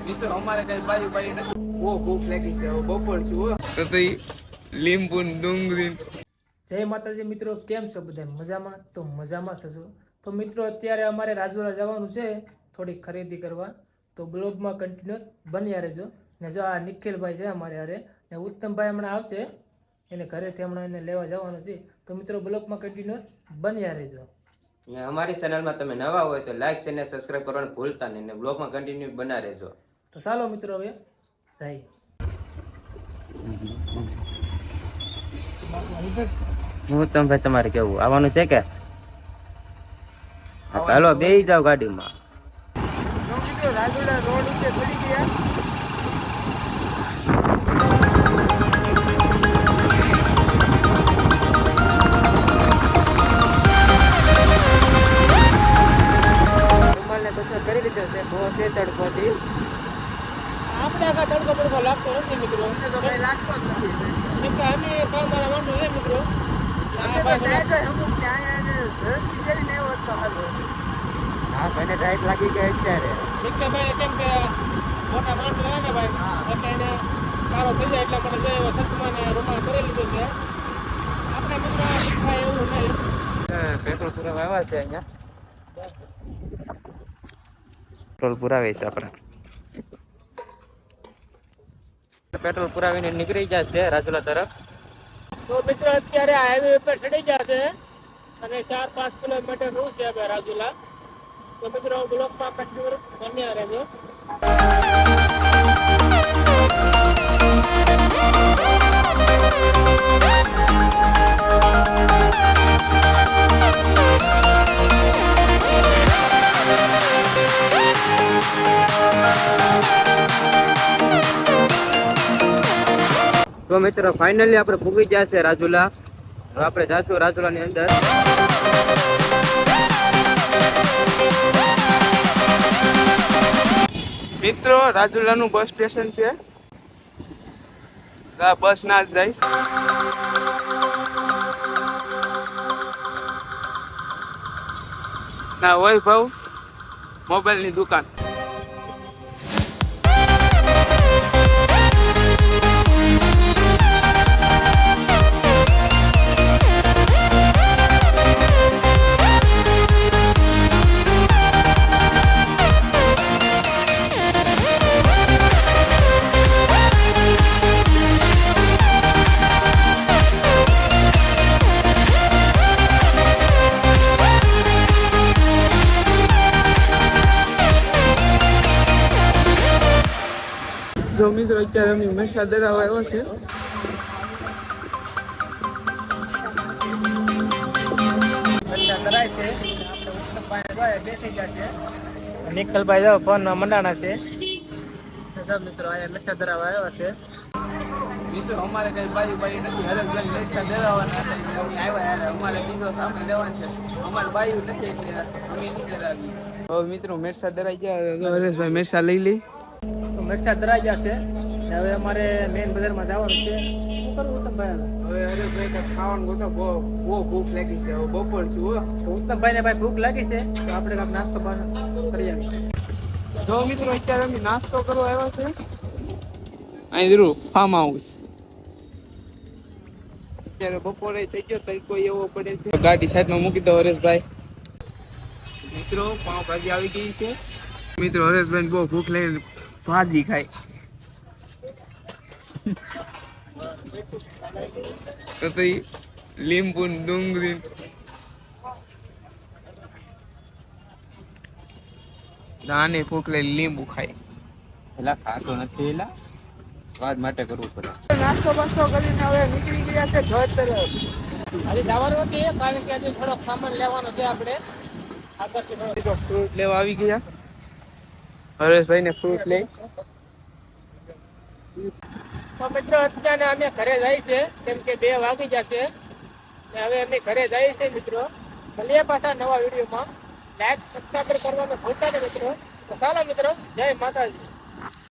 મિત્રો અમારે કઈ બાજુ બાજુ નથી. બહુ ભૂખ લાગી છે, હવે બપોર છું તો લીંબુ ડુંગળી. જય માતાજી મિત્રો, કેમ છો બધા? મજામાં? તો મજામાં થશો. તો મિત્રો અત્યારે અમારે રાજુલા જવાનું છે થોડી ખરીદી કરવા, તો બ્લોગમાં કન્ટિન્યુ બન્યા રહેજો. ને જો આ નિખિલભાઈ છે અમારે હારે, ને ઉત્તમભાઈ હમણાં આવશે, એને ઘરેથી હમણાં એને લેવા જવાનું છે. તો મિત્રો બ્લોગમાં કન્ટિન્યુ બન્યા રહેજો. ને અમારી ચેનલમાં તમે નવા હોય તો લાઈક શેર ને સબસ્ક્રાઇબ કરવાનું ભૂલતા નહીં, ને બ્લોગમાં કન્ટિન્યુ બના રહેજો. તો ચાલો મિત્રો હવે જાય. હું તમે તમારે કેવું આવવાનું છે કે ચાલો બેસી જાવ ગાડીમાં. રાજુલા રોડ ઉપર ચડી ગયા. કરી લીધો છે બહુ છે તડકોથી. આપણે આગળ તડકો લાગતો નથી મિત્રો, અમને તો કઈ લાગતો જ નથી. કેમ કે અમે કામ વાળા માણસો છે મિત્રો. હા ભાઈને ટાઈટ લાગી ગઈ અત્યારે. ભાઈ કેમ કે મોટા માણસો છે ને ભાઈ, એટલે એને સારો થઈ જાય એટલે મને જો સચમાં ને રૂમાલ કરી લીધો છે. આપણે મિત્રો એવું નહીં. પેટ્રોલ પુરાવા આવ્યા છે અહીંયા. પેટ્રોલ પુરાવે છે આપણે. પેટ્રોલ પુરાવીને નીકળી જશે રાજુલા તરફ. તો મિત્રો અત્યારે હાઈવે ઉપર ચડી જશે અને 4-5 કિલોમીટર દૂર છે હવે રાજુલા. તો મિત્રો બ્લોકમાં કન્ટિન્યુ બન્યા રહેજો. તો મિત્રો ફાઇનલી આપણે પૂગી ગયા છે રાજુલા. હવે આપણે જાશું રાજુલા ની અંદર. મિત્રો રાજુલાનું બસ સ્ટેશન છે. બસ ના જ જઈશ. ના હોય ભાવ મોબાઈલ ની દુકાન. જો મિત્રો અત્યારે અમે મહેસા દરાવ આવ્યો છે. નિખિલભાઈ જો ફોન મંડાણા છે. મિત્રો અહીંયા નશા ધરાવા આવ્યા છે. મિત્રો અમારે કઈ બાજુ બાજુ નથી, હરેશભાઈ નશા ધરાવવાના આવ્યા. અમારે બીજો સામે લેવાનું છે, અમારે બાજુ નથી એટલે અમે નહીં ધરાવી. હવે મિત્રો મેરસા દરાઈ ગયા. હરેશભાઈ મેરસા લઈ લે. તો મિરચા ધરાઈ ગયા છે. હવે અમારે મેઇન બજારમાં જવાનું છે. શું કરવું ઉત્તમભાઈ? હવે હરેશભાઈ કાંઈક ખાવાનું ગોતો. બહુ ભૂખ લાગી છે. હવે બપોર છું. તો ઉત્તમભાઈને ભાઈ ભૂખ લાગી છે, તો આપણે કાંઈક નાસ્તો કરી આવીએ. જો મિત્રો અત્યારે અમે નાસ્તો કરવા આવ્યા છે અહીં જરૂર ફાર્મ હાઉસ. અત્યારે બપોરે થઈ ગયો તડકો એવો પડે છે. ગાડી સાઈડમાં મૂકી દો હરેશભાઈ. મિત્રો પાવભાજી આવી ગઈ છે. મિત્રો હરેશભાઈ બહુ ભૂખ લઈને ભાજી ખાય. તો લીંબુ ડુંગળી. આને ભૂખ લઈને લીંબુ ખાય. પેલા ખાતો નથી, એલા સ્વાદ માટે કરવું પડે. નાસ્તો બાસ્તો કરીને હવે નીકળી ગયા છે ઘર તરફ. આજે જવાનું હતું કારણ કે આજે થોડોક સામાન લેવાનો છે આપણે. આગળથી ફ્રૂટ લેવા આવી ગયા. હરેશભાઈ ને ફ્રૂટ લઈ. તો મિત્રો અત્યારે અમે ઘરે જાય છે, કેમ કે 2 વાગી જશે. ને હવે અમે ઘરે જઈએ છીએ મિત્રો. મળીએ પાછા નવા વિડીયોમાં. લાઈક સબસ્ક્રાઈબ કરવાનું ભૂલતા નહીં મિત્રો. તો ચાલો મિત્રો, જય માતાજી.